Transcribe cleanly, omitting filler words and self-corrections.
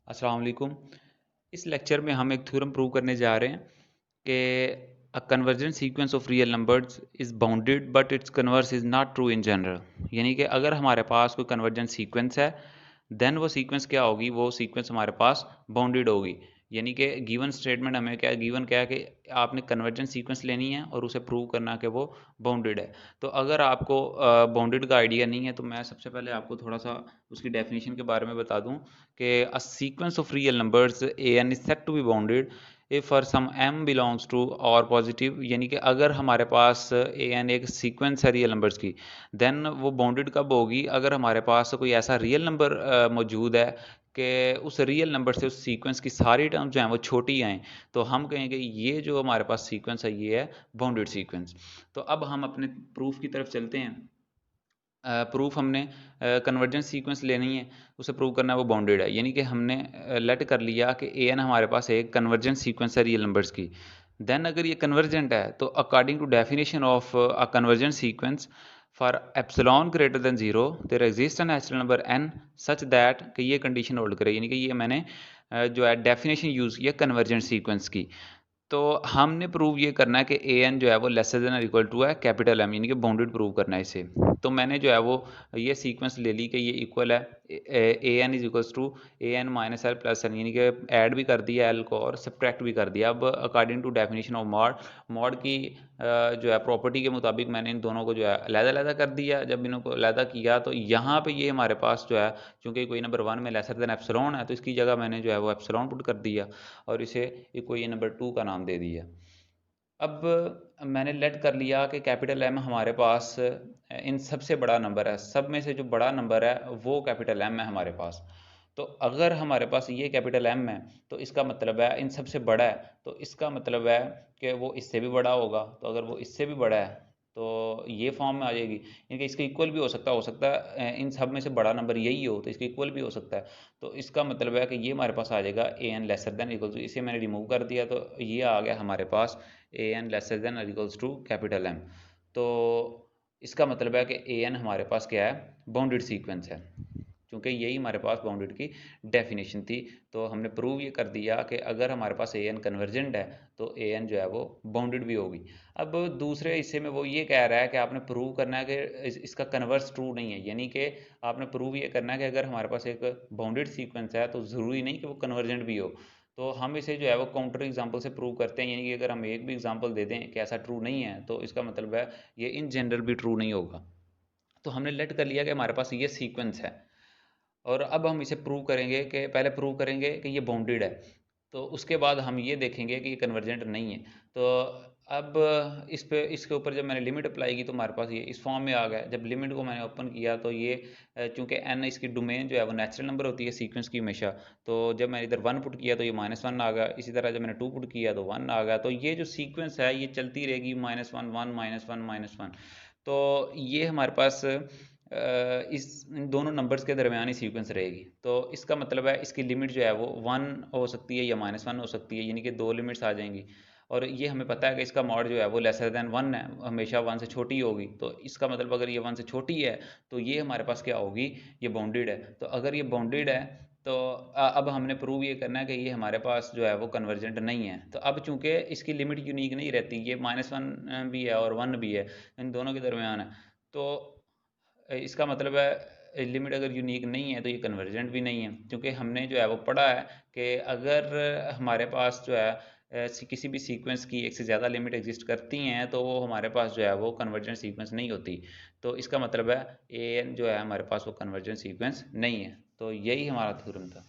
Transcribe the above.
अस्सलाम वालेकुम। इस लेक्चर में हम एक थ्योरम प्रूव करने जा रहे हैं कि अ convergent sequence of real numbers is bounded but it's converse is not true in general. यानी कि अगर हमारे पास कोई कन्वर्जेंट सीक्वेंस है, देन वो सीक्वेंस क्या होगी, वो सीक्वेंस हमारे पास बाउंडेड होगी। यानी कि गिवन स्टेटमेंट हमें क्या गिवन क्या है कि आपने कन्वर्जेंट सीक्वेंस लेनी है और उसे प्रूव करना कि वो बाउंडेड है। तो अगर आपको बाउंडेड का आइडिया नहीं है, तो मैं सबसे पहले आपको थोड़ा-सा उसकी डेफिनेशन के बारे में बता दूँ कि a sequence of real numbers an is said to be bounded if for some m belongs to or positive। यानी कि अगर हमारे पास an एक सीक्वेंस है रियल नंबर्स की, देन वो बाउंडेड कब होगी, अगर हमारे पास कोई ऐसा रियल नंबर मौजूद है कि उस रियल नंबर से उस सीक्वेंस की सारी टर्म्स जो हैं वो छोटी आएँ, तो हम कहेंगे ये जो हमारे पास सीक्वेंस है ये है बाउंडेड सीक्वेंस। तो अब हम अपने प्रूफ की तरफ चलते हैं। प्रूफ हमने कन्वर्जेंस सीक्वेंस लेनी है, उसे प्रूव करना है वो बाउंडेड है। यानी कि हमने लेट कर लिया कि ए एन हमारे पास एक कन्वर्जेंट सीक्वेंस है रियल नंबर्स की। देन अगर ये कन्वर्जेंट है, तो according to definition of a convergent sequence, for epsilon greater than zero there exist a natural number N such that कि ये कंडीशन होल्ड करे। यानी कि ये मैंने जो है डेफिनेशन यूज़ किया कन्वर्जेंट सीक्वेंस की। तो हमने प्रूव ये करना है कि ए एन जो है वो लेसर देन और इक्वल टू है कैपिटल एम, यानी कि बाउंडेड प्रूव करना है इसे। तो मैंने जो है वो ये सीक्वेंस ले ली कि ये इक्वल है a n is equals to a n minus l plus n, यानी कि ऐड भी कर दिया एल को और सब्ट्रैक्ट भी कर दिया। अब according to definition of mod, mod की जो है प्रॉपर्टी के मुताबिक मैंने इन दोनों को जो है अलग-अलग कर दिया। जब इनको अलग किया तो यहाँ पे ये हमारे पास जो है, चूँकि कोई नंबर 1 में लेसर देन एप्सिलॉन है, तो इसकी जगह मैंने जो है वो एप्सिलॉन पुट कर दिया और इसे कोई नंबर 2 का नाम दे दिया। अब मैंने लेट कर लिया कि कैपिटल एम हमारे पास इन सबसे बड़ा नंबर है, सब में से जो बड़ा नंबर है वो कैपिटल एम है हमारे पास। तो अगर हमारे पास ये कैपिटल एम है, तो इसका मतलब है इन सबसे बड़ा है, तो इसका मतलब है कि वो इससे भी बड़ा होगा। तो अगर वो इससे भी बड़ा है तो ये फॉर्म में आ जाएगी, यानी इसके इक्वल भी हो सकता है इन सब में से बड़ा नंबर यही हो तो इसके इक्वल भी हो सकता है। तो इसका मतलब है कि ये हमारे पास आ जाएगा a n lesser than equal to, इसे मैंने रिमूव कर दिया तो ये आ गया हमारे पास a n lesser than equals to capital M. तो इसका मतलब है कि ए एन हमारे पास क्या है, बाउंडेड सीक्वेंस है, क्योंकि यही हमारे पास बाउंडेड की डेफिनेशन थी। तो हमने प्रूव ये कर दिया कि अगर हमारे पास ए एन कन्वर्जेंट है तो ए एन जो है वो बाउंडेड भी होगी। अब दूसरे हिस्से में वो ये कह रहा है कि आपने प्रूव करना है कि इसका कन्वर्स ट्रू नहीं है, यानी कि आपने प्रूव ये करना है कि अगर हमारे पास एक बाउंडेड सीक्वेंस है तो ज़रूरी नहीं कि वो कन्वर्जेंट भी हो। तो हम इसे जो है वो काउंटर एग्जांपल से प्रूव करते हैं, यानी कि अगर हम एक भी एग्जांपल दे दें कि ऐसा ट्रू नहीं है, तो इसका मतलब है ये इन जनरल भी ट्रू नहीं होगा। तो हमने लेट कर लिया कि हमारे पास ये सीक्वेंस है और अब हम इसे प्रूव करेंगे कि पहले प्रूव करेंगे कि ये बाउंडेड है, तो उसके बाद हम ये देखेंगे कि ये कन्वर्जेंट नहीं है। तो अब इसके ऊपर जब मैंने लिमिट अप्लाई की तो हमारे पास ये इस फॉर्म में आ गया। जब लिमिट को मैंने ओपन किया तो ये चूंकि एन इसकी डोमेन जो है वो नेचुरल नंबर होती है सीक्वेंस की हमेशा, तो जब मैंने इधर 1 पुट किया तो ये -1 आ गया। इसी तरह जब मैंने 2 पुट किया तो 1 आ गया। तो ये जो सीक्वेंस है ये चलती रहेगी -1 1 -1 -1। तो ये हमारे पास इस इन दोनों नंबर्स के दरमियान ही सीक्वेंस रहेगी। तो इसका मतलब है इसकी लिमिट जो है वो 1 हो सकती है या -1 हो सकती है, यानी कि दो लिमिट्स आ जाएंगी। और ये हमें पता है कि इसका मॉड जो है वो लेसर देन 1 है, हमेशा 1 से छोटी होगी। तो इसका मतलब अगर ये 1 से छोटी है तो ये हमारे पास क्या होगी, ये बाउंडेड है। तो अगर ये बाउंडेड है तो अब हमने प्रूव ये करना है कि ये हमारे पास जो है वो कन्वर्जेंट नहीं है। तो अब चूंकि इसकी लिमिट यूनिक नहीं रहती, ये -1 भी है और 1 भी है, इन दोनों के दरमियान है। तो इसका मतलब है लिमिट अगर यूनिक नहीं है तो ये कन्वर्जेंट भी नहीं है, क्योंकि हमने जो है वो पढ़ा है कि अगर हमारे पास जो है किसी भी सीक्वेंस की एक से ज़्यादा लिमिट एग्जिस्ट करती हैं तो वो हमारे पास जो है वो कन्वर्जेंट सीक्वेंस नहीं होती। तो इसका मतलब है ए एन जो है हमारे पास वो कन्वर्जेंट सीक्वेंस नहीं है। तो यही हमारा थ्योरम था।